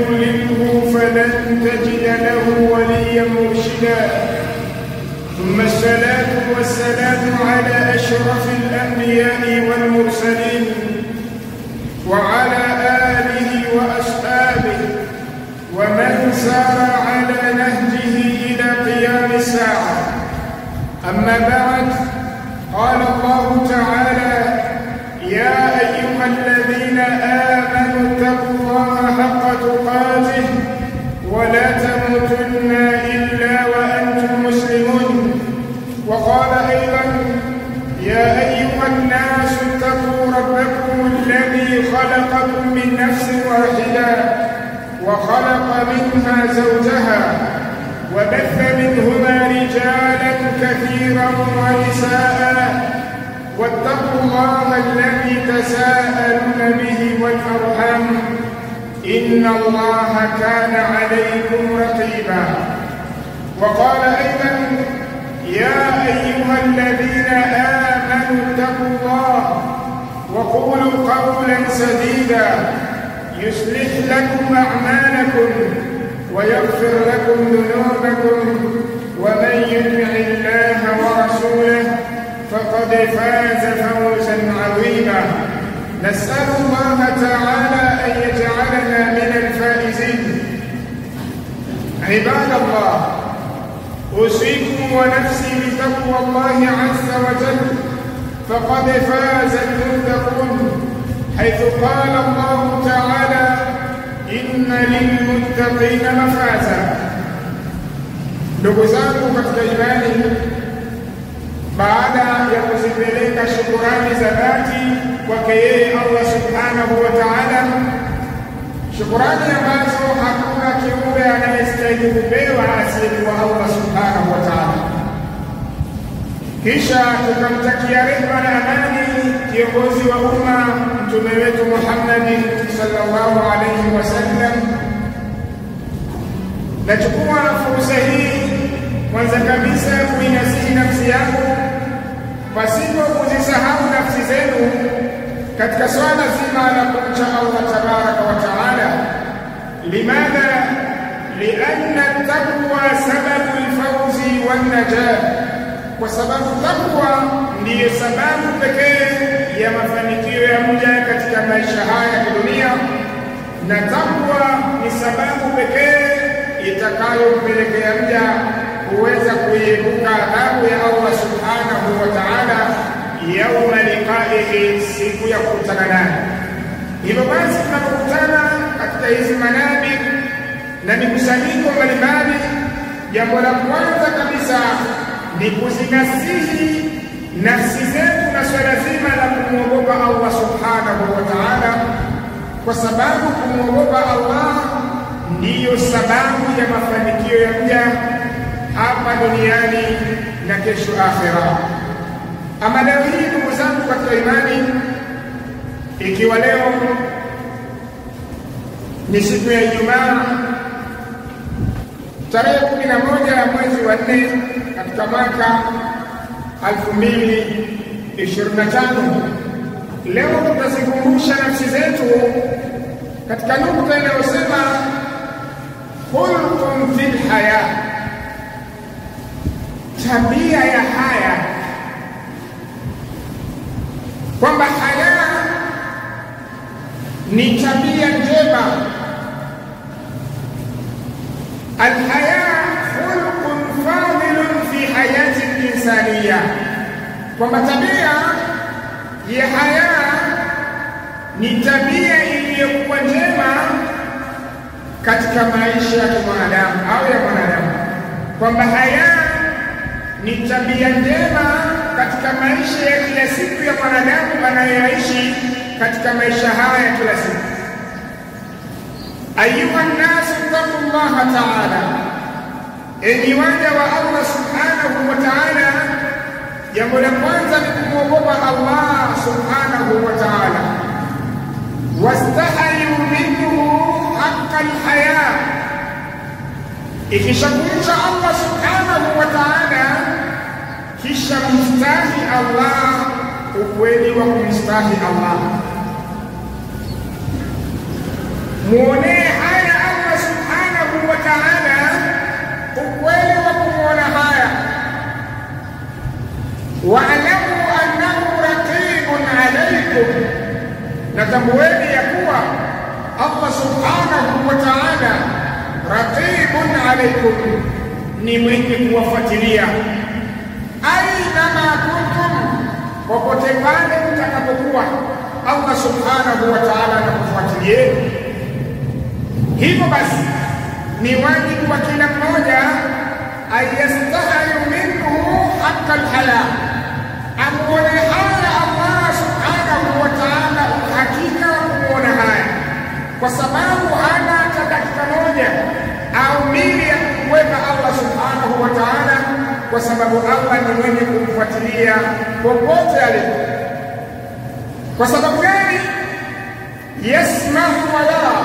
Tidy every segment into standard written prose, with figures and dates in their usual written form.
يضلله فلن تجد له وليا مرشدا. ثم الصلاة والسلام على أشرف الأنبياء والمرسلين وعلى آله وأصحابه ومن سار على نهجه إلى قيام الساعة. أما بعد، قال الله تعالى: يا أيها الذين آمنوا اتقوا الله حق تقاته ولا تموتن إلا وأنتم مسلمون. وقال أيضا: يا أيها الناس اتقوا ربكم الذي خلقكم من نفس واحدة وخلق منها زوجها وبث منهما رجالا كثيرا ونساء واتقوا الله الذي تساءلون به والأرحام إن الله كان عليكم رقيبا. وقال أيضا: يا أيها الذين آمنوا اتقوا الله وقولوا قولا سديدا يصلح لكم أعمالكم ويغفر لكم ذنوبكم ومن يطع الله ورسوله فقد فاز فوزا عظيما. نسأل الله تعالى أن يجعلنا من الفائزين. عباد الله، أوصيكم ونفسي بتقوى الله عز وجل، فقد فاز المتقون، حيث قال الله تعالى: إن للمتقين مفازا. ndugu zangu katika imani, baada ya kuzipeleka shukurani za dhati kwake yeye Allah subhanahu wa ta'ala, shukurani ambazo hakuna kiumbe anayestahili kupewa asiyekuwa Allah subhanahu wa ta'ala, kisha tukamtakia rehema na amani kiongozi wa umma mtume wetu Muhammad sallallahu alayhi wasallam. Nachukua fursa hii kwanza kabisa kuinasihi nafsi yangu pasipo kuzisahau nafsi zenu katika swala zima la kumcha Allah tabaraka wa taala. Limadha? Lianna taqwa sababu alfawzi wan-najat, kwa sababu takwa ndiyo sababu pekee ya mafanikio ya mja katika maisha haya ya dunia, na takwa ni sababu pekee itakayompelekea mja kuweza kuepuka adhabu ya Allah subhanahu wa ta'ala yauma liqaihi, siku ya kukutana naye. Hivyo basi, tunapokutana katika hizi manabir na mikusanyiko mbalimbali, jambo la kwanza kabisa ni kuzinasihi nafsi zetu na swala zima la kumwogopa Allah subhanahu wa ta'ala, kwa sababu kumwogopa Allah ndiyo sababu ya mafanikio ya mja hapa duniani na kesho akhera. Ama leo hii, ndugu zangu katika imani, ikiwa leo ni siku ya Ijumaa tarehe 11 ya mwezi wa 4 katika mwaka 2025, leo tutazikumbusha nafsi zetu katika nukta inayosema khulqun fil haya, tabia ya haya, kwamba haya ni tabia njema. Alhaya khulqun fadilun fi hayati al-insaniya, kwamba tabia ya haya ni tabia iliyokuwa njema katika maisha ya mwanadamu au ya mwanadamu, kwamba haya ni tabia njema katika maisha ya kila siku ya mwanadamu anayoishi katika maisha haya ya kila siku. Ayuha nnasu ittaqullaha ta'ala, enyi waja wa Allah subhanahu wa ta'ala, jambo la kwanza ni kumwogopa Allah subhanahu wa ta'ala. Wastahayu minhu haqqa al-haya, ikishakumcha Allah subhanahu wa ta'ala, kisha mstahi Allah ukweli wa kumstahi Allah. Muone haya Allah wa'lamu annahu raqibun alaykum, na tambueni ya kuwa Allah subhanahu wa ta'ala raqibun alaykum, ni mwenye kuwafuatilia. Aina ma kuntum, popote pale mtakapokuwa, Allah subhanahu wa ta'ala anakufuatilieni. Hivyo basi ni wajibu wa kila mmoja ayastahayu minhu haqqa alhaya, amuone haya Allah subhanahu wa ta'ala, uhakika wa kumuona haya, kwa sababu hana hata dakika moja au mili ya kumweka Allah subhanahu wa ta'ala, kwa sababu Allah ni mwenye kumfuatilia popote alipo. Kwa sababu gani? Yasma'u wa yara,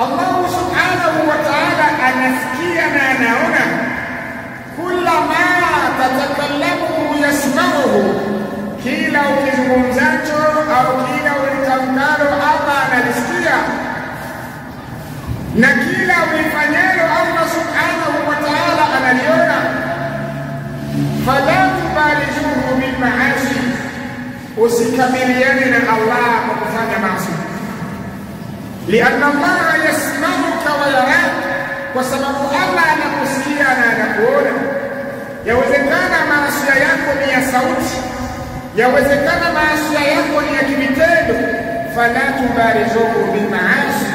Allah subhanahu wa ta'ala anasikia na anaona. Kula ma tatakallamu yasma'uhu, kila ukizungumzacho au kila ulitamkalo Allah analisikia, na kila ulifanyalo Allah subhanahu wa ta'ala analiona. Fala tubalizuhu bil ma'asi, usikamiliane na Allah kwa kufanya maasi. Lianna Allah yasma'uka wa yarak, kwa sababu Allah anakusikia na anakuona. Yawezekana maasi yako ni ya sauti, yawezekana maasi yako ni ya kitendo. Fala tubalizuhu bil ma'asi,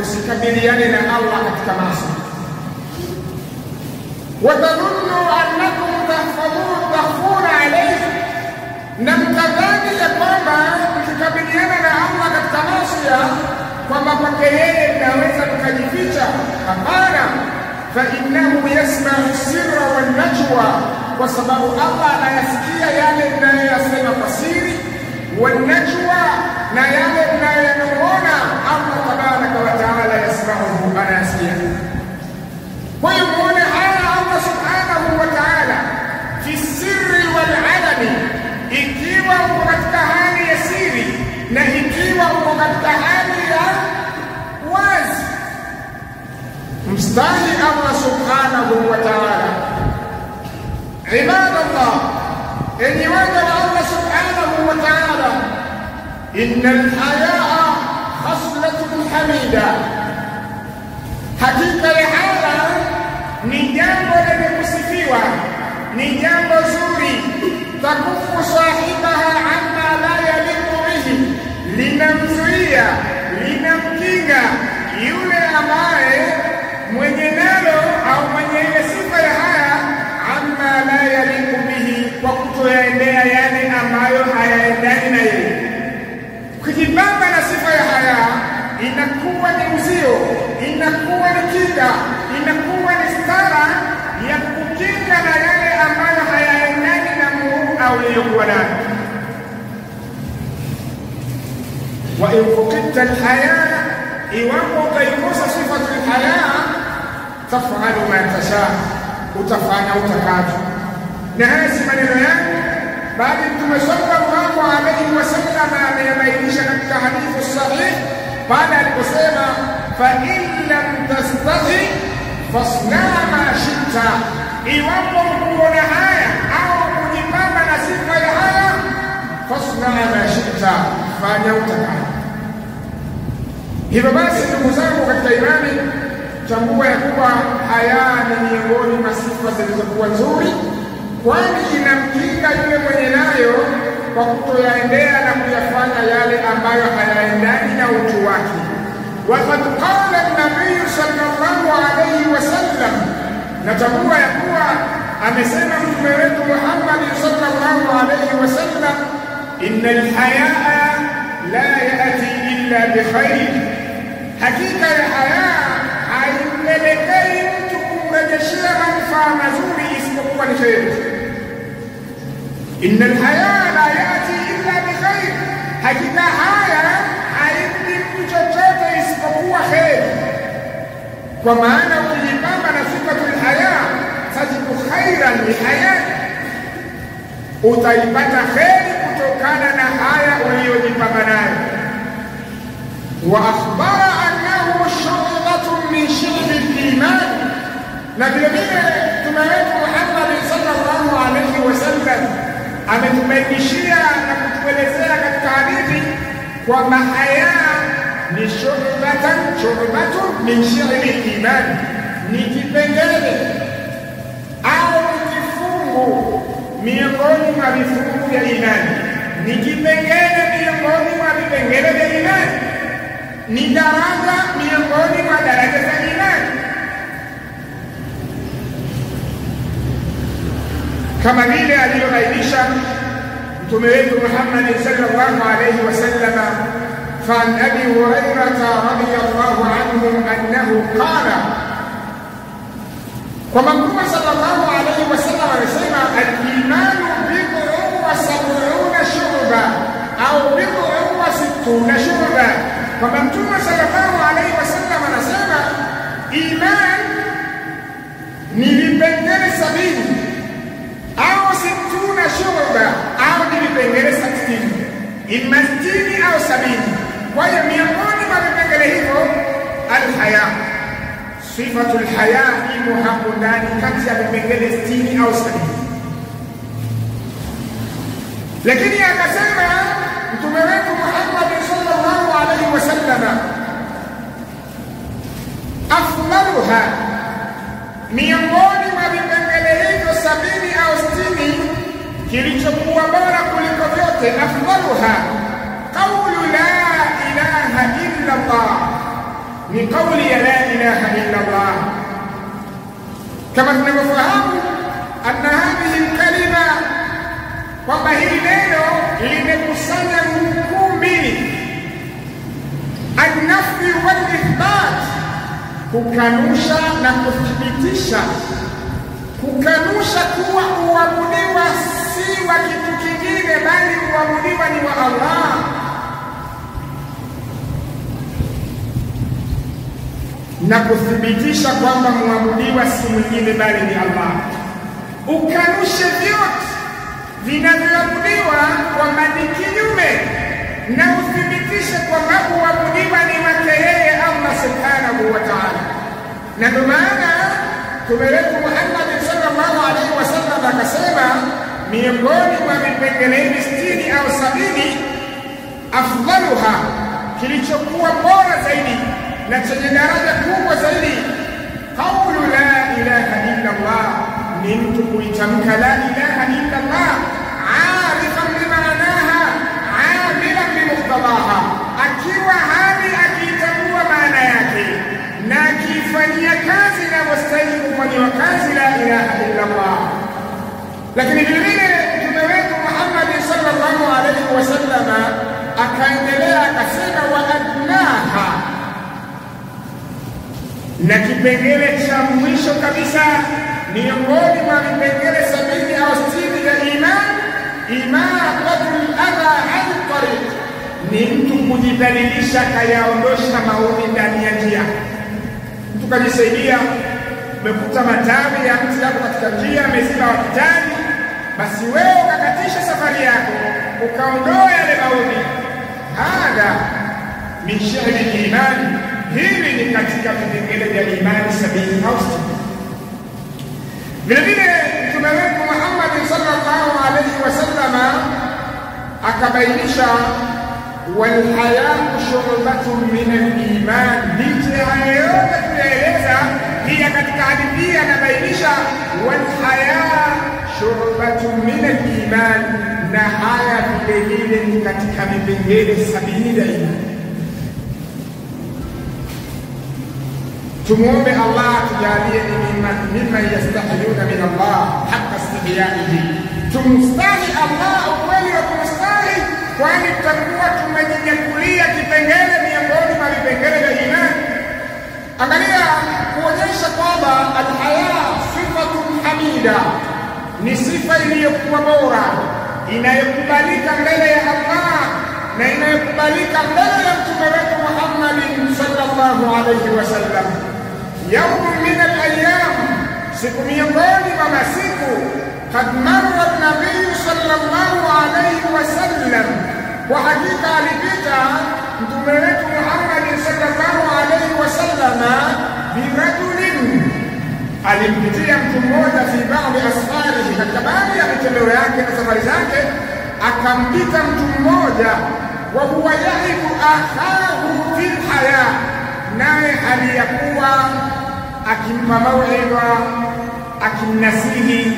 usikabiliane na Allah katika maasi. Wadhunnu annakum tahfuna alayhi, na mtadhani ya kwamba mkikabiliana na Allah katika maasi kwamba kwake yeye mnaweza mkajificha. Hapana, fa innahu yasma'u sirra wan najwa, kwa sababu Allah anayasikia yale mnayoyasema kwa siri, wan najwa, na yale mnayoyanong'ona Allah tabaraka wa taala yasma'uhu, anayasikia. Kwa hiyo muone haya Allah subhanahu wa taala fi sirri wal alani, ikiwa uko katika hali ya siri na ikiwa uko katika hali ya wazi. Mstahi Allah subhanahu wa ta'ala. Ibadallah, enyi waja wa Allah subhanahu wa ta'ala, innal hayaa khaslatun hamida, hakika ya haya ni jambo lenye kusifiwa, ni jambo zuri. Takufu sahibaha amma la yaliku bihi, linamzuia, linamkinga yule ambaye mwenye nalo au mwenye ile sifa ya haya, amma la yaliku bihi, kwa kutoyaendea yale ambayo hayaendani na yeye. Kujibamba na sifa ya haya inakuwa ni uzio, inakuwa ni kinga, inakuwa ni stara ya kukinga na yale ambayo hayaendani na Mungu au aliyokuwa nayo. Wa in fuqidta al-haya, iwapo utaikosa sifatu al-haya, taf'alu ma tasha, utafanya utakavyo. Na haya si maneno yangu, bali Mtume sallallahu alayhi wasallam ameyabainisha katika hadithi sahih pale aliposema, fa in lam tastahi fasna' ma shi'ta, iwapo kuona haya au kujipamba na sifa ya haya, fasna' ma shi'ta, fanya utakavyo. Hivyo basi ndugu zangu katika imani, tambua ya kuwa haya ni miongoni mwa sifa zilizokuwa nzuri, kwani inamkinga yule mwenye nayo kwa kutoyaendea na kuyafanya yale ambayo hayaendani na utu wake. Waqad qala an-nabiy sallallahu alayhi wasallam, na tambua ya kuwa amesema mtume wetu Muhammad sallallahu alayhi wasallam, innal hayaa la ya'ti illa bi khair, hakika ya haya haimpelekei mtu kumrejeshea manufaa mazuri isipokuwa ni kheri. Innal haya la yati illa bi khair, hakika haya haimpi mtu chochote isipokuwa kheri. Kwa maana ukijipamba na sifatul haya, tajibu khairan li hayati, utaipata kheri kutokana na haya uliyojipamba nayo. Wa akhbara annahu shu'batun min shi'bi al-iman, na vile vile Mtume wetu Muhammad sallallahu alayhi wasallam ametubainishia na kutuelezea katika hadithi kwamba haya ni shu'batun min shi'ri al-iman, ni kipengele au kifungu miongoni mwa vifungu vya imani, ni kipengele miongoni mwa vipengele vya imani, ni daraja miongoni mwa daraja za imani, kama vile aliyobainisha mtume wetu Muhammad sallallahu alayhi wasallam. فعن أبي هريرة رضي الله عنه أنه قال ومن صلى الله عليه وسلم يسمى الإيمان بضع وسبعون شعبة أو بضع وستون شعبة. ومن صلى الله عليه وسلم يسمى إيمان نبيبنجل سبيل أو 60 شعبة أو نبيبنجل 60 إما 60 أو 70. Kwa hiyo miongoni mwa vipengele hivyo alhaya, sifatul haya imo hapo ndani kati ya vipengele 60 au 70. Lakini akasema mtume wetu Muhammad sallallahu alaihi wasallam, afdaluha, miongoni mwa vipengele hivyo 70 au 60, kilichokuwa bora kuliko vyote, afdaluha qawlu la ilaha illa Allah, ni kauli ya la ilaha illa Allah. Kama tunavyofahamu anna hadhihi kalima, kwamba hili neno limekusanya nguvu mbili, an-nafyi wal-ithbat, kukanusha na kuthibitisha. Kukanusha kuwa uabudiwa si wa kitu kingine, bali uabudiwa ni wa Allah, na kuthibitisha kwamba muabudiwa si mwingine bali ni Allah. Ukanushe vyote vinavyoabudiwa kwamba ni kinyume, na uthibitishe kwamba uabudiwa ni wake yeye Allah subhanahu wa ta'ala. Na ndio maana mtume wetu Muhammad sallallahu alaihi wasallam akasema miongoni mwa vipengele 60 au 70, afdaluha, kilichokuwa bora zaidi na chenye daraja kubwa zaidi, qawlu la ilaha illa Allah, ni mtu kuitamka la ilaha illa Allah arifan bimaanaha amilan bimuqtadaha, akiwa hali akiitambua maana yake na akifanyia kazi na mustahili kufanyiwa kazi la ilaha illa Allah. Lakini vile mtume wetu Muhammad sallallahu alaihi wasallam akaendelea akasema wa adnaha, na kipengele cha mwisho kabisa miongoni mwa vipengele 70 au 60 vya imani, imatatul adha an tariq, ni mtu kujidhalilisha, kayaondosha maudhi ndani ya njia. Mtu kajisaidia, umekuta matawi ya mti yako katika njia ameziba wakitani, basi wewe ukakatisha safari yako ukaondoa yale maudhi. Hadha min shi'ri imani, hili ni katika vipengele vya imani 70 au 60. Vile vile mtume wetu Muhammad sallallahu alaihi wasallam akabainisha walhayau shu'batun min al-iman. Licha ya yote tuyaeleza, pia katika hadithi anabainisha walhaya shu'batun min al-iman, na haya vile vile ni katika vipengele 70 vya imani. Tumuombe Allah tujalie ni mimma yastahiyuna min Allah haqqa istihya'ihi, tumstahi Allah ukweli wa kumstahi, kwani tutakuwa tumejinyakulia kipengele miongoni mwa vipengele vya imani. Angalia kuonyesha kwamba alhaya sifatun hamida, ni sifa iliyokuwa bora, inayokubalika mbele ya Allah na inayokubalika mbele ya mtume wetu Muhammad sallallahu alaihi wasallam. Yawm min al-ayyam, siku miongoni mwa masiku, kad marra an-nabiy sallallahu alaihi wasallam, kwa hakika alipita mtume wetu Muhammad sallallahu alaihi wasallam birajulin, alimpitia mtu mmoja fi baadhi asfarihi, katika baadhi ya mitembeo yake na safari zake, akampita mtu mmoja, wa huwa yahibu akhahu fil haya, naye aliyakuwa akimpa mauidha, akimnasihi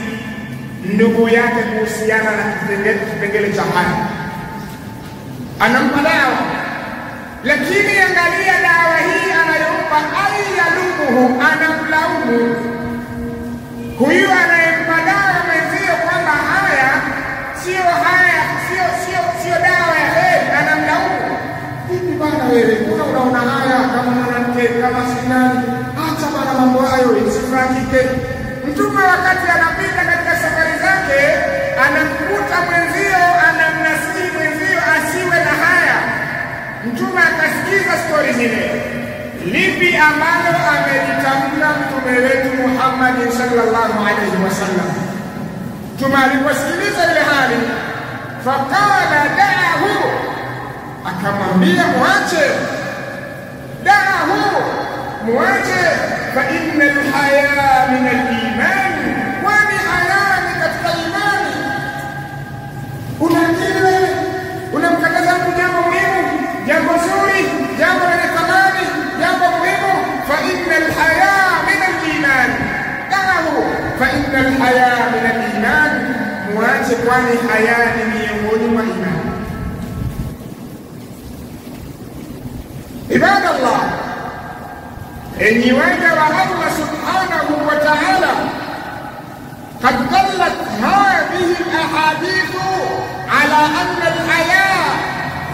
ndugu yake kuhusiana na kipengele cha haya, anampa dawa. Lakini angalia dawa hii anayompa, ayalumuhu, anamlaumu huyu anayempa dawa mwenzio kwamba haya sio dawa ya heri, anamlaumu. Vipi bana wewe, unaona haya kama mwanamke kama sinani, acha bana mambo hayo, isifanyike. Mtume wakati anapita katika safari zake, anamkuta mwenzio, anamnasihi mwenzio asiwe na haya. Mtume akasikiza stori zile. Lipi ambalo amelitamka mtume wetu Muhammad sallallahu alaihi wasallam? Mtume aliposikiliza ile hali, faqala da'ahu, akamwambia muache, da'ahu, muache, fa inna al-haya min al-iman, kwani haya ni katika imani. Unaakili wewe, unamkataza mtu jambo muhimu, jambo zuri, jambo lenye thamani, jambo muhimu. Fa inna al-haya min al-iman, da'ahu, fa inna al-haya min al-iman, muache, kwani haya ni miongoni mwa imani. Ibadallah, enyi waja wa Allah subhanahu wa ta'ala, qad dallat hadhihi al-ahadithu ala anna al-haya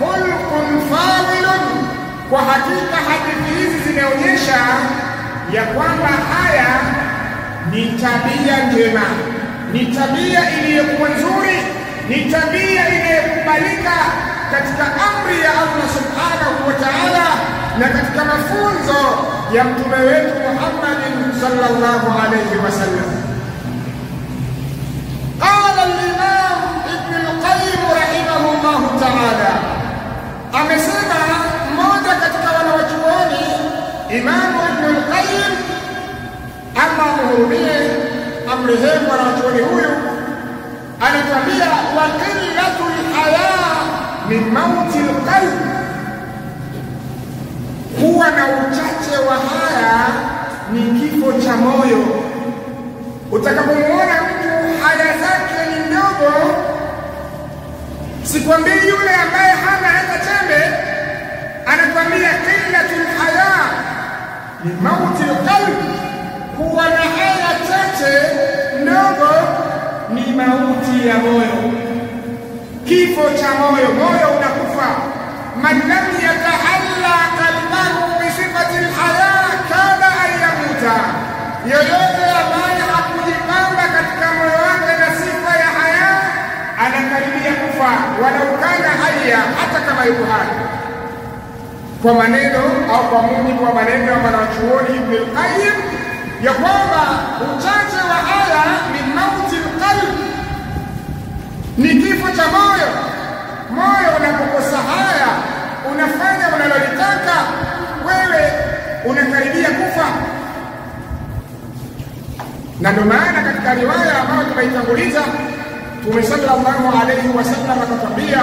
khulqun fadilun, kwa hakika hadithi hizi zinaonyesha ya kwamba haya ni tabia njema, ni tabia iliyokuwa nzuri, ni tabia inayokubalika katika amri ya Allah subhanahu wa ta'ala na katika mafunzo ya mtume wetu Muhammad sallallahu alayhi wasallam. Qala al-Imam Ibn al-Qayyim rahimahullah ta'ala, amesema mmoja katika wanawachuoni, Imam Ibn al-Qayyim, ama muhurumie amrehemu wanawachuoni huyu, anatuambia wa qillatul haya min mauti al-qalb, kuwa na uchache wa haya ni kifo cha moyo. Utakapomuona mtu haya zake ni ndogo, sikwambii yule ambaye hana hata chembe, anakwambia qillatul haya min mauti al-qalb, kuwa na haya chache ndogo ni mauti ya moyo, kifo cha moyo. Moyo unakufa. Man lam yatahalla qalbahu bi sifati al-haya kana an yamuta, yoyote ambaye hakujipamba katika moyo wake na sifa ya haya anakaribia kufa, walau kana haya, hata kama yuko hai. Kwa maneno au kwa mujibu wa maneno ya mwanachuoni Ibn al-Qayyim, ya kwamba uchache wa haya ni mauti al-qalb, ni kifo cha moyo. Moyo unapokosa haya, unafanya unalolitaka, wewe unakaribia kufa. Na ndio maana katika riwaya ambayo tumeitanguliza, Mtume sallallahu alayhi wasallam akatwambia,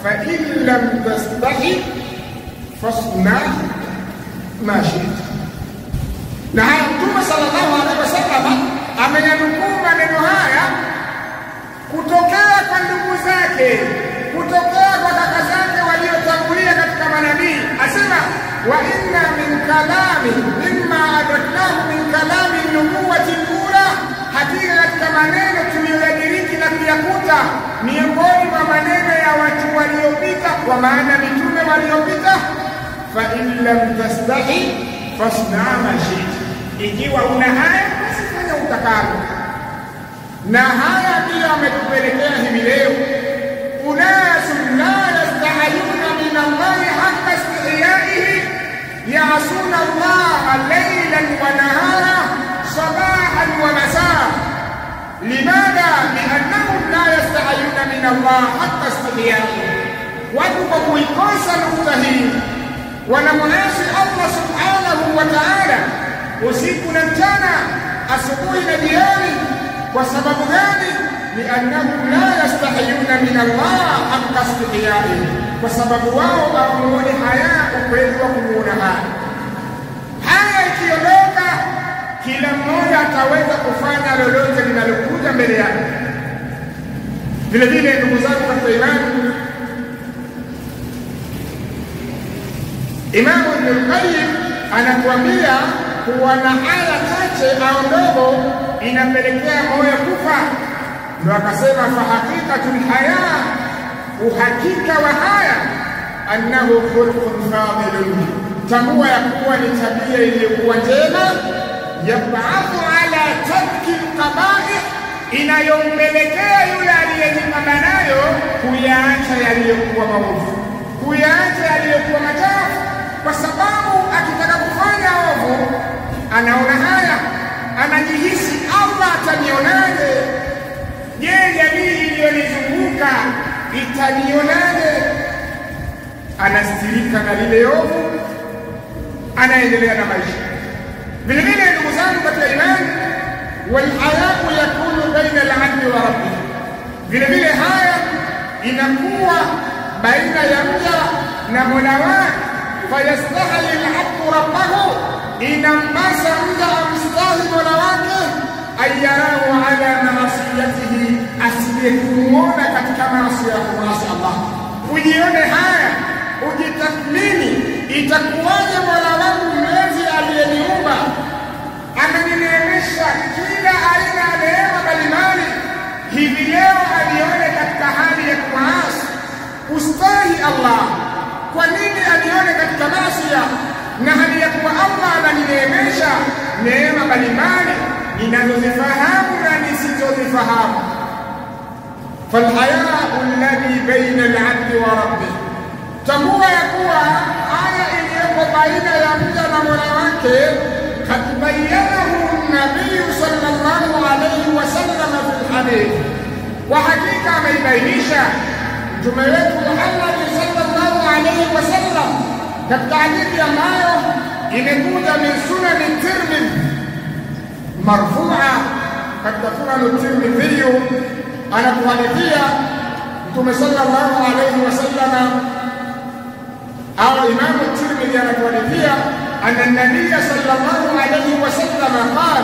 fa in lam tastahi fasna ma shi'ta. Na haya Mtume sallallahu alayhi wasallam amenyanukuu maneno haya kutokea kwa ndugu zake, kutokea kwa kaka zake waliotangulia katika manabii. Asema wa inna min kalami mimma adraknahu min kalami nubuwati al-ula, hakika katika maneno tuliyoyadiriki na kuyakuta miongoni mwa maneno ya watu waliopita, kwa maana mitume waliopita, fa in lam tastahi fasna ma shi'ta, ikiwa una haya basi fanya utakalo. Na haya ndiyo ametupelekea hivi leo, unasun la yastahiyuna min Allahi haqqa istihiyaihi, ya'suna Allaha laylan wa nahara, sabahan wa masaa. Limadha? Liannahum la yastahiyuna min Allahi haqqa istihiyaihi. Watu kwa kuikosa nukta hii wanamuasi Allah subhanahu wa ta'ala usiku na mchana, asubuhi na jioni. Kwa sababu gani? Liannahum la yastahiyuna min Allah haqqa istihya'i, kwa sababu wao hawamuoni haya ukweli wa kumuona haya. Haya ikiondoka, kila mmoja ataweza kufanya lolote linalokuja mbele yake. Vile vile ndugu zangu katika imani, Imamu Ibn al-Qayyim anatuambia kuwa na aya chache au ndogo inapelekea moyo kufa. Ndio akasema fa haqiqatul haya, uhakika wa haya, annahu khulqun fadilun, tambua ya kuwa ni tabia iliyokuwa njema, yab'athu ala tarki al-qaba'ih, inayompelekea yule aliyejipamba nayo kuyaacha yaliyokuwa maovu, kuyaacha yaliyokuwa machafu. Kwa sababu akitaka kufanya ovu anaona haya, anajihisi Allah atanionaje? Je, jamii iliyonizunguka itanionaje? Anastirika na lile ovu, anaendelea na maisha. Vile vile ndugu zangu katika imani, walhayau yakunu baina al-abdi wa rabbih, vile vile haya inakuwa baina ya mja na Mola wake. Fayastahi al-abdu rabbahu, inampasa mja amstahi Mola wake, ayarahu ala maasiyatihi, asije kumuona katika maasi ya Allah. Ujione haya, ujitathmini, itakuwaje Mola wangu mlezi aliyeniumba amenineemesha kila aina ya neema mbalimbali, hivi leo alione katika hali ya kuasi? Ustahi Allah, kwa nini alione katika maasi na hali ya kuwa Allah ananineemesha neema mbalimbali ninazozifahamu na nisizozifahamu? Falhayau alladhi baina al-abdi wa rabbih, tambua ya kuwa haya iliyoko baina ya mja na Mola wake, kad bayyanahu an-nabiy sallallahu alayhi wasallam fil hadith, wa hakika ameibainisha Mtume wetu Muhammad sallallahu alayhi wasallam katika hadithi ambayo imekuja min sunan Tirmidhi marfu'a. Katika sunan Tirmidhi anatuhadithia Mtume sallallahu alayhi wasallam, au Imam Tirmidhi anatuhadithia anna nabiy sallallahu alayhi wasallam qala,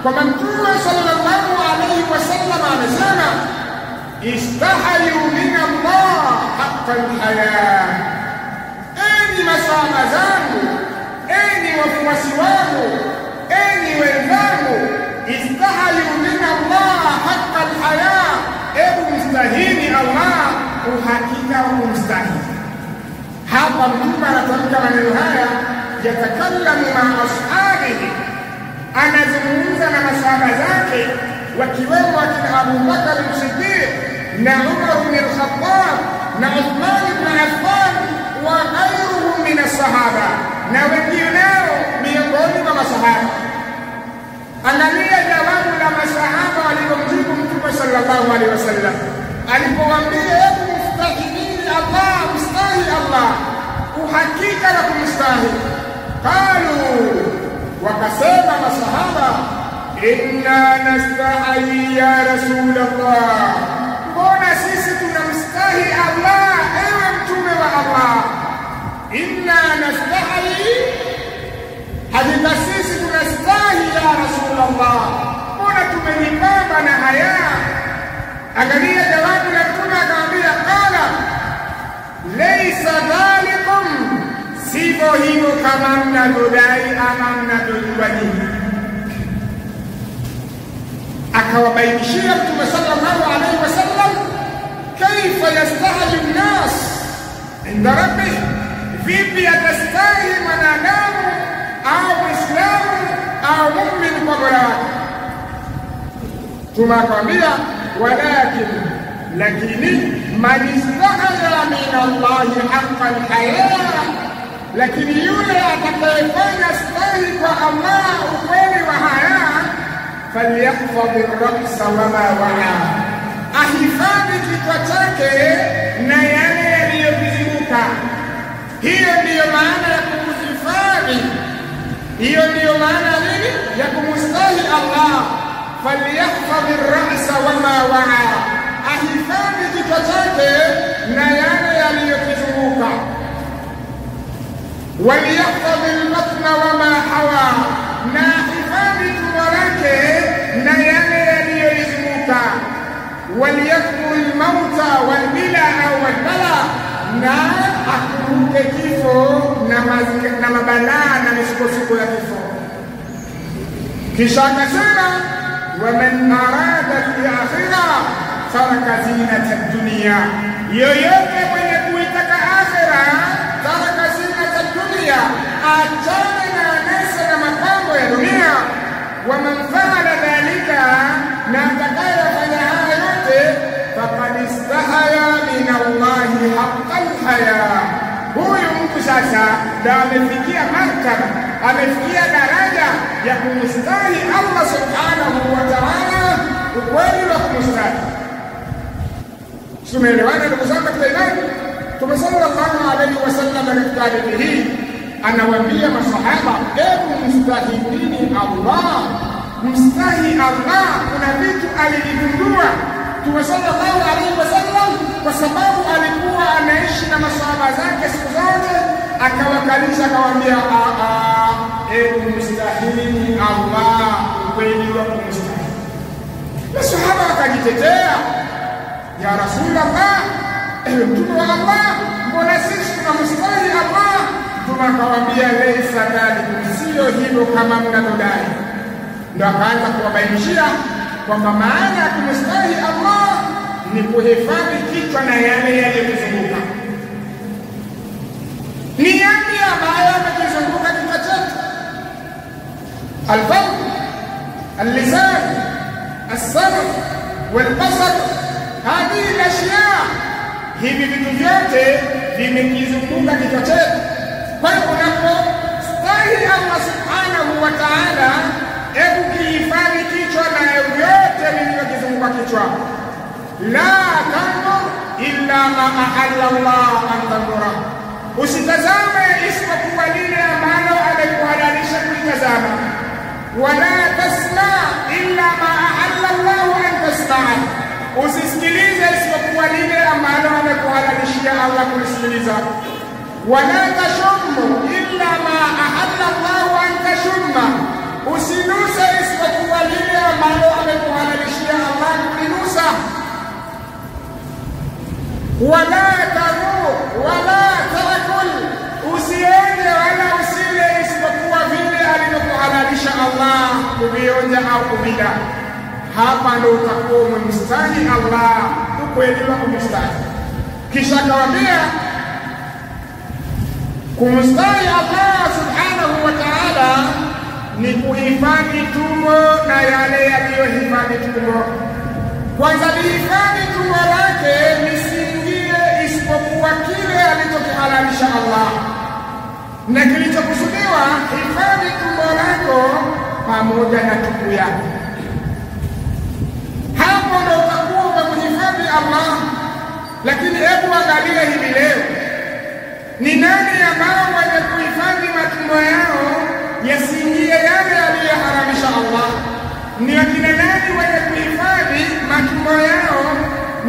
kwamba Mtume sallallahu alayhi wasallam amesema, istahayu min Allah haqqa al-haya, enyi masahaba zangu, enyi wafuasi wangu, enyi wenzangu, istahayu min Allah haqqa al-haya, ebu mstahini Allah uhakika wa kumstahini. Hapa Mtume anatamka maneno haya, yatakallamu ma ashabihi, anazungumza na masahaba zake, wakiwemo akina Abu Bakar as-Siddiq na Umar ibn al-Khattab na Uthman ibn Affan wa ghayruhum min as-sahaba, na wengineo miongoni mwa masahaba. Angalia jawabu la masahaba walipomjibu Mtume sallallahu alaihi wasallam alipowaambia, hebu mstahini Allah, mstahi Allah, uhakika na kumstahi. Qalu, wakasema masahaba, inna nastahi ya Rasulullah, mbona sisi tunamstahi Allah ewe Mtume wa Allah? Inna nastahi, hakika sisi tunastahi ya Rasulullah, mbona tumejipamba na haya? Angalia jawabu la Mtume, akamwambia, qala laysa dhalikum, sivyo hivyo kama mnavyodai ama mnavyojua nyinyi. Akawabainishia Mtume sallallahu alaihi wasallam kaifa yastahi an-nas inda rabbih, vipi atastahi mwanadamu au Muislamu au muumini kwa Mola wake. Tunakwambia, walakin, lakini man istahaya min Allah haqqa al-haya, lakini yule atakayefanya stahi kwa Allah ukweli wa haya, falyahfadh ar-ra'sa wa ma wa'a, ahifadhi kichwa chake na yale yaliyokizunguka. Hiyo ndiyo maana ya kumhifadhi, hiyo ndiyo maana nini ya kumstahi Allah. falyahfadhi ar-ra'sa wama wa'a, ahifadhi kichwa chake na yale yaliyokizunguka. Waliyahfadhi al-batna wama hawa, na ahifadhi tumbo lake na yale yaliyoizunguka. Waliyadhkur al-mauta wal-bilaa wal-bala, na akumbuke kifo na mabalaa na misukosuko ya kifo. Kisha akasema waman arada al-akhirah taraka zinata ad-dunya, yoyote mwenye kuitaka akhira taraka zinata ad-dunya, achane na anasa na mapambo ya dunia. Waman faala dhalika, na atakayefanya haya yote, faqad istahaya min Allahi haqqal haya, huyu mtu sasa ndio amefikia martaba, amefikia daraja ya kumstahi Allah subhanahu wa ta'ala, ukweli wa kumstahi. Tumeelewana ndugu zangu katika imani? Mtume sallallahu alayhi wasallam katika hadithi hii anawaambia masahaba, hebu mstahini Allah, mstahi Allah. Kuna vitu alivigundua Mtume sallallahu alayhi wasallam, kwa sababu alikuwa anaishi na masahaba zake siku zote, akawakalisha akawaambia, hebu mstahini Allah, ukweli wa kumstahi. Masahaba wakajitetea, ya Rasulullah, ewe Mtume wa Allah, mbona sisi tunamstahi Allah? Mtume akawaambia, laysa dhalikum, sio hivyo kama mnavyodai. Ndio akaanza kuwabainishia kwamba maana ya kumstahi Allah ni kuhifadhi kichwa na yale yaliyozunguka. Ni yapi ambayo yamezunguka kichwa chetu? Al-fam, al-lisan, as-sam'a, wal-basar. Hadi al-ashya, hivi vitu vyote vimekizunguka kichwa chetu. Kwa hiyo unapostahi Allah subhanahu wa ta'ala, hebu kihifadhi kichwa na yote vilivyokizunguka kichwa. La tanzur illa ma ahalla Allah an tanzura, usitazame isipokuwa lile ambalo amekuhalalisha kulitazama. Wala tasma illa ma ahalla Allah an tasmaa, usisikilize isipokuwa lile ambalo amekuhalalishia Allah kulisikiliza. Wala tashummu illa ma ahalla Allah an tashumma, usinuse isipokuwa lile ambalo amekuhalalishia Allah kulinusa. Wala taru wala taakul, usionje wala usile isipokuwa vile alivyokuhalalisha Allah kuvionja au kuvila. Hapa ndo utakuwa umemstahi Allah, ukweli wa kumstahi. Kisha akawaambia kumstahi Allah subhanahu wa ta'ala ni kuhifadhi tumbo na yale yaliyohifadhi tumbo. Kwanza lihifadhi tumbo lake lisiingie isipokuwa kile alichokihalalisha Allah, na kilichokusudiwa hifadhi tumbo lako pamoja na tumbo yako. Hapo ndo utakuwa umemhifadhi Allah. Lakini hebu angalia hivi leo, ni nani ambao wenye kuhifadhi matumbo yao yasiingie yale aliyoharamisha Allah? Ni wakina nani wenye kuhifadhi matumbo yao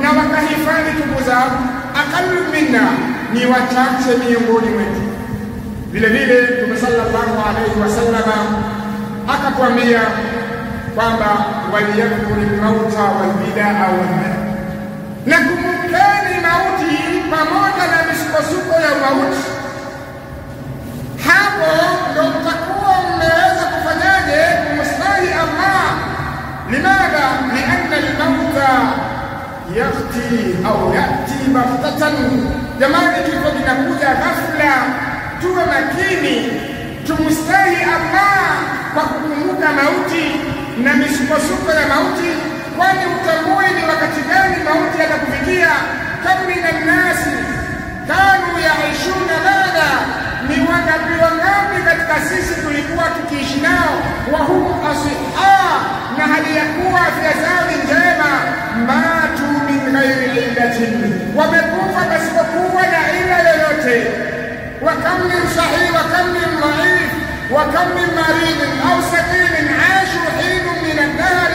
na wakahifadhi tumbo zao? Aqallu minna, ni wachache miongoni mwetu. Vile vile Mtume sallallahu alayhi wasallam akatuambia kwamba waliyadhkuri al-mauta wal-bidaa wal-maut, na kumbukeni mauti pamoja na misukosuko ya mauti. Hapo ndo mtakuwa mmeweza kufanyaje kumstahi Allah. Limadha? Lianna al-mauta yati baghtatan. Jamani, kifo kinakuja ghafla, tuwe makini, tumstahi Allah kwa kukumbuka mauti na misukosuko ya mauti, kwani utambue ni wakati gani mauti yatakufikia. Kam minan nasi kanu yaishuna bada, ni wangapi katika sisi tulikuwa tukiishi nao, wa hum asihha, na hali ya kuwa afya zao ni njema, matu min ghairi illatin, wamekufa pasipokuwa na ila yoyote. Wa kam min sahih wa kam min dhaif wa kam min marid au sakin aashu hinun min ad-dahr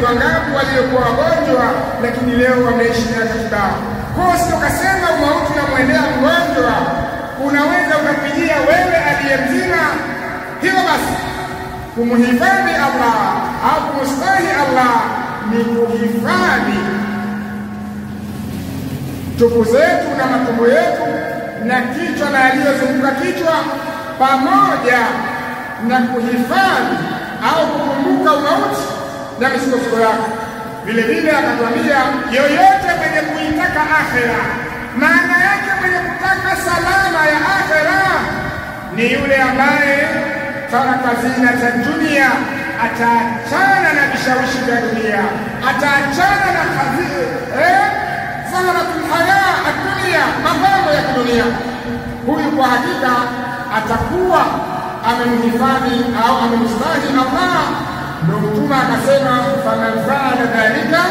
wangapi waliokuwa wagonjwa lakini leo wameishi miaka kibao. Kwa hiyo ukasema umauti unamwendea mgonjwa, unaweza ukapigia wewe aliye mzima. Hivyo basi kumhifadhi Allah au kumstahi Allah ni kuhifadhi tupu zetu na matumbo yetu na kichwa na aliyozunguka kichwa, pamoja na kuhifadhi au kukumbuka umauti na misukosuko yake. Vile vile akatwambia yoyote mwenye kuitaka akhera, maana yake mwenye kutaka salama ya akhera ni yule ambaye taraka zinata dunia, ataachana na vishawishi vya dunia, ataachana na zaharatul haya ad-dunya, mambo ya kidunia. Huyu kwa hakika atakuwa amemhifadhi au amemstahi Allah. Ndio Mtume akasema faman fa'ala dhalika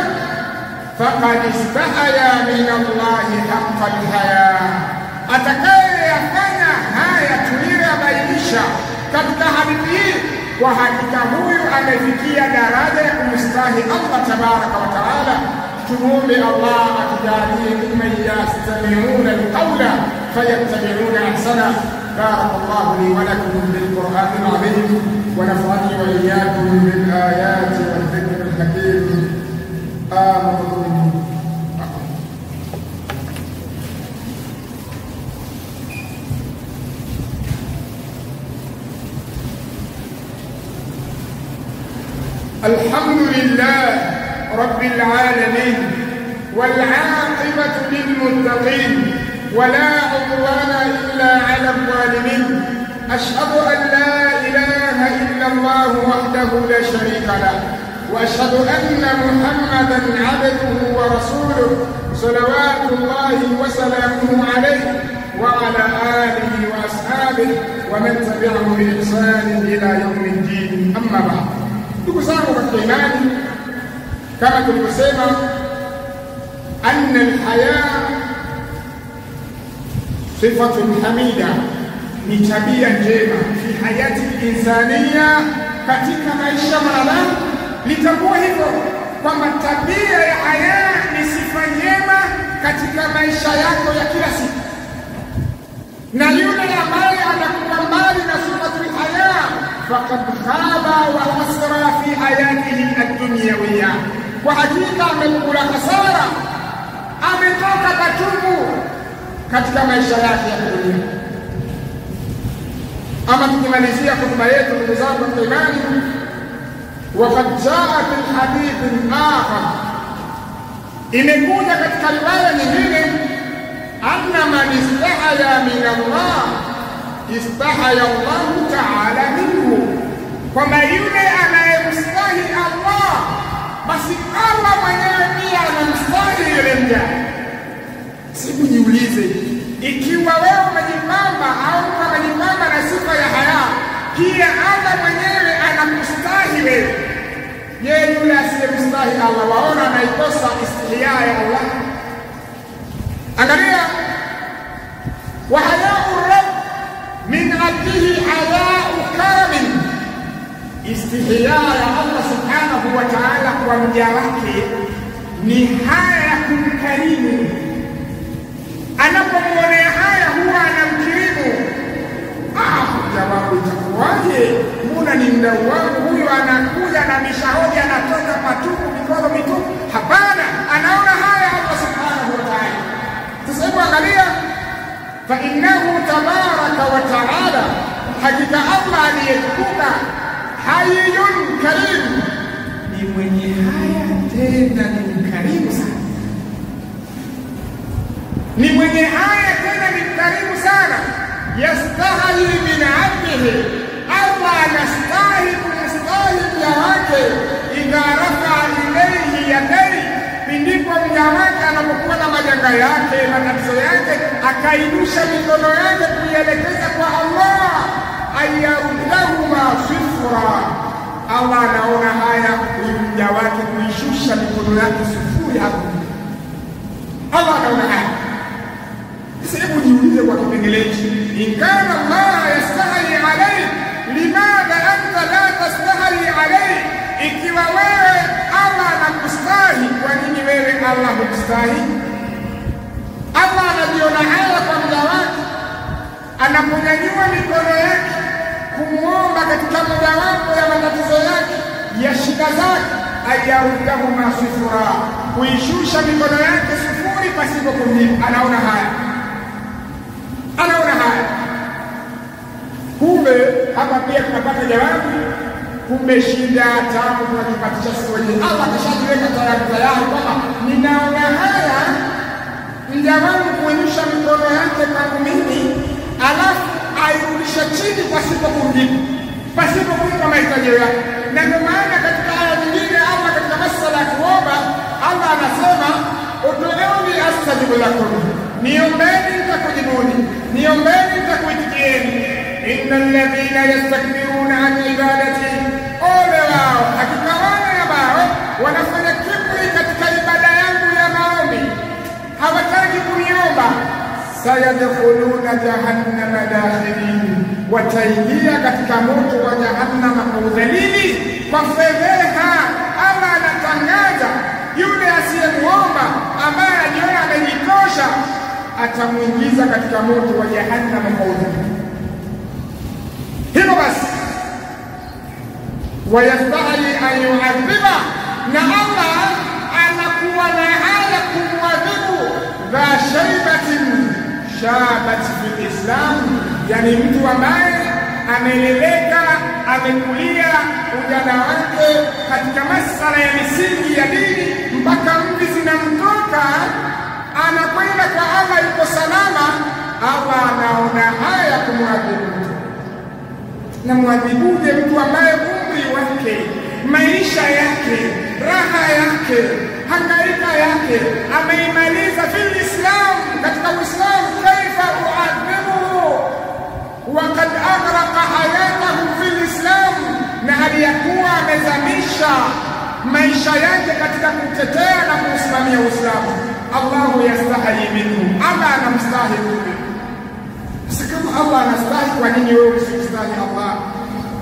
faqad istahaya min Allahi haqqa al-haya, atakayeyafanya haya tuliyobainisha katika hadithi hii, kwa hakika huyu amefikia daraja ya kumstahi Allah tabaraka wa taala. Tumuombe Allah atujalie mimman yastami'una al-qawla fayattabi'una ahsana. بارك الله لي ولكم بالقرآن العظيم ونفعني وإياكم بالآيات والذكر الحكيم. آمين. الحمد لله رب العالمين والعاقبة للمتقين ولا عدوان إلا على الظالمين. أشهد أن لا إله إلا الله وحده لا شريك له، وأشهد أن محمدا عبده ورسوله صلوات الله وسلامه عليه وعلى آله وأصحابه ومن تبعهم بإحسان إلى يوم الدين. أما بعد، ndugu zangu katika imani, kama tulivyosema, anna alhaya sifatun hamida, ni tabia njema fi hayati insania, katika maisha ya mwanadamu. Litambua hivyo kwamba tabia ya haya ni sifa njema katika maisha yako ya kila siku, na yule ambaye anakuwa mbali na sifatul haya faqad khaba wa khasara fi hayatihi ad-dunyawiyya, kwa hakika amekula hasara, ametoka patupu katika maisha yake ya dunia. Ama tukimalizia hotuba yetu, ndugu zangu katika imani, waqad jaa fil hadith al-akhar, imekuja katika riwaya nyingine, anna man istahaya min Allah istahaya Allah ta'ala minhu, kwamba yule anayemstahi Allah basi Allah mwenyewe pia anamstahi yule mja. Siku jiulize, ikiwa wewe umejipamba au umejipamba na sifa ya haya, pia Allah mwenyewe anakustahi wewe. Yeye yule asiyemstahi Allah, waona anaikosa istihya ya Allah. Angalia, wa hayau rabb min abdihi hayau karamin, istihya ya Allah subhanahu wa ta'ala kwa mja wake ni haya ya kumkarimu. Anapomwonea haya huwa anamkirimu. Jawabu itakuwaje? Mbona ni mdau wangu huyu, anakuja na mishahoji, anatoka patupu, mikono mitupu? Hapana, anaona haya Allah subhanahu wa ta'ala. Sasa hebu angalia, fa innahu tabaraka wa ta'ala, hakika Allah aliyetukuka, hayyun karim, ni mwenye haya tena ni mkarimu sana. Ni mwenye haya tena ni mkarimu sana. Yastahi min abdihi, Allah anastahi kumstahi mja wake. Idha rafa ilayhi yadayhi, pindipo mja wake anapokuwa na majanga yake, matatizo yake, akainusha mikono yake kuielekeza kwa Allah, ayarudahuma sifra, Allah anaona haya mja wake kuishusha mikono yake sufuri hapo. Allah anaona haya. Sasa hebu jiulize kwa kipengele hichi, inkana Allah yastahi alayhi, limadha anta la tastahi alayhi? Ikiwa wewe Allah humstahi? Allah anajiona haya kwa mja wake anaponyanyua mikono yake kumuomba katika mojawapo ya matatizo yake ya shida zake, ayarudahuma sifura, kuishusha mikono yake sufuri pasipo kumjibu. Anaona haya. Kumbe hapa pia tunapata jawabu. Kumbe shida tabu tunajipatisha sisi wenyewe. Allah kashajiweka tayari kwamba ninaona haya mja wangu kuonyesha mikono yake kwangu mimi, alafu airudisha chini pasipo kumjibu, pasipo kumpa mahitaji yake. Na ndio maana katika aya nyingine Allah katika masala ya kuomba Allah anasema ud'uuni astajib lakum, niombeni nitakujibuni, niombeni nitakuitikieni. Innal ladhina yastakbiruna an ibadati, ole wao hakika wale ambao wanafanya kiburi katika ibada yangu ya maombi, hawataki kuniomba, sayadkhuluna jahannama dakhirin, wataingia katika moto wa jahannama kwa udhalili, kwa fedheha. Allah anatangaza yule asiyemuomba ambaye anajiona amejitosha, atamuingiza katika moto wa jahannama kwa udhalili. Hivyo basi wayastahi an yu'adhiba, na Allah anakuwa na haya kumwadhibu dha shaibatin shabat fil Islam, yani mtu ambaye ameleleka, amekulia ujana wake katika masala ya misingi ya dini mpaka mvi zinamtoka, anakwenda kwa Allah yuko salama. Allah anaona haya kumwadhibu. Na mwadhibuje mtu ambaye umri wake, maisha yake, raha yake, hangaika yake ameimaliza fil Islam, katika Uislamu? Kaifa uadhibuhu waqad aghraqa hayatahu fil Islam, na hali ya kuwa amezamisha maisha yake katika kutetea na kusimamia Uislamu. Allahu yastahi minhu, Allah anamstahi huyu. Kama Allah anastahi, kwa nini wewe usimstahi Allah?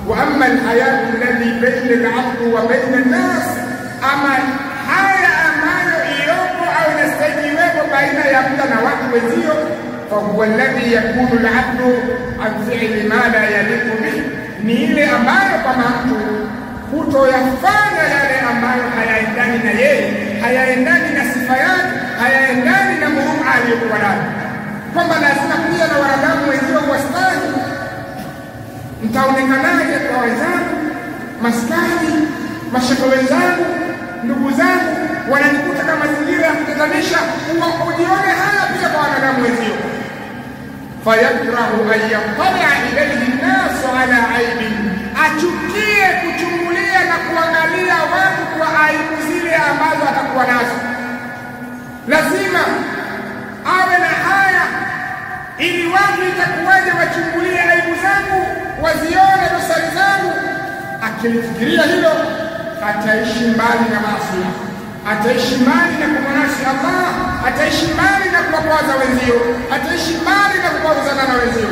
Wa amma alhayatu alladhi bayna al-'abdi wa bayna an-nas, ama haya ambayo iliyopo au inastahikiwepo baina ya mtu na watu wenzio, fa huwa alladhi yakunu al-'abdu an fi'li ma la yaliqu bihi, ni ile ambayo kama mtu kutoyafanya yale ambayo hayaendani na yeye, hayaendani na sifa yake, hayaendani na murua aliyokuwa nayo, kwamba lazima pia na wanadamu wenzio wastani. Mtaonekanaje kwa wenzangu, maskani, mashaka wenzangu, ndugu zangu, wananikuta kama mazingira ya kutatanisha, ujione haya pia kwa wanadamu wenzio. Fayakrahu an yattali'a ilayhi an-nasu ala aibin, achukie kuchungulia na kuangalia watu kwa aibu zile ambazo atakuwa nazo. Lazima awe na haya, ili watu itakuwaje wachungulie aibu zangu, wazione dosari zangu. Akilifikiria hilo, ataishi mbali na maasi, ataishi mbali na kumwasi Allah, ataishi mbali na kuwakwaza wenzio, ataishi mbali na kukwazana na wenzio.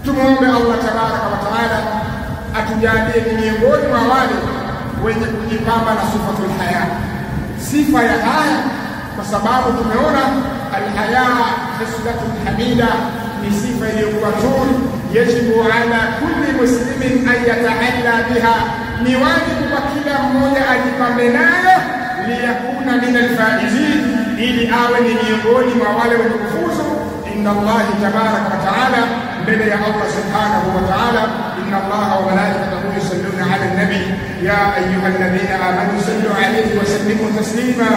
Tumuombe Allah tabaraka wa taala atujalie ni miongoni mwa wale wenye kujipamba na sifatul haya, sifa ya haya, kwa sababu tumeona alhaya hislatun hamida, ni sifa iliyokuwa nzuri. Yajibu ala kulli muslimin an yatahalla biha, ni wajibu kwa kila mmoja ajipambe nayo, liyakuna min alfaizin, ili awe ni miongoni mwa wale wenye kufuzu inda Allahi tabaraka wa taala, mbele ya Allah subhanahu wa taala. Inna Allaha wa malaikatahu yusalluna ala an-nabi ya ayyuhalladhina amanu sallu alayhi wa sallimu taslima.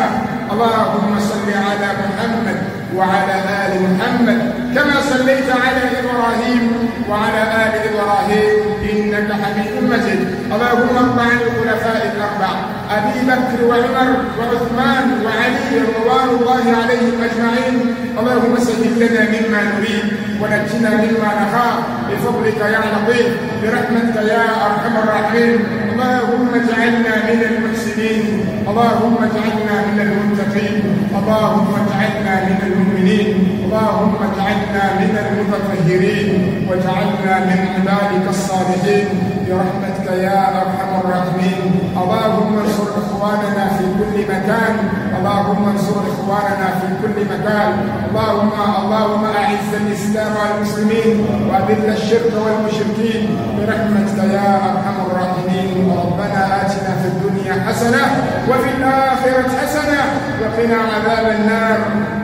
Allahumma salli ala Muhammad wa ala ali Muhammad kama sallaita ala Ibrahim wa ala ali Ibrahim innaka Hamidum Majid. Allahumma arda 'an al-khulafa'i al-arba' Abi Bakr wa Umar wa Uthman wa Ali radhiyallahu alayhim ajma'in. Allahumma sahhil lana mimma nurid wa najjina mimma nakhaf bifadlika ya latif برحمتك يا أرحم الراحمين. اللهم اجعلنا من المحسنين، اللهم اجعلنا من المتقين. اللهم اجعلنا من المؤمنين، اللهم اجعلنا من المتطهرين، واجعلنا من عبادك الصالحين برحمتك يا ارحم الراحمين. اللهم انصر اخواننا في كل مكان، اللهم انصر اخواننا في كل مكان. اللهم اعز الاسلام والمسلمين واذل الشرك والمشركين برحمتك يا ارحم الراحمين. ربنا آتنا في الدنيا حسنه وفي الاخره حسنه وقنا عذاب النار.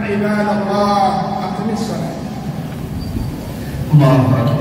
عباد الله اقم الصلاه. الله أكبر.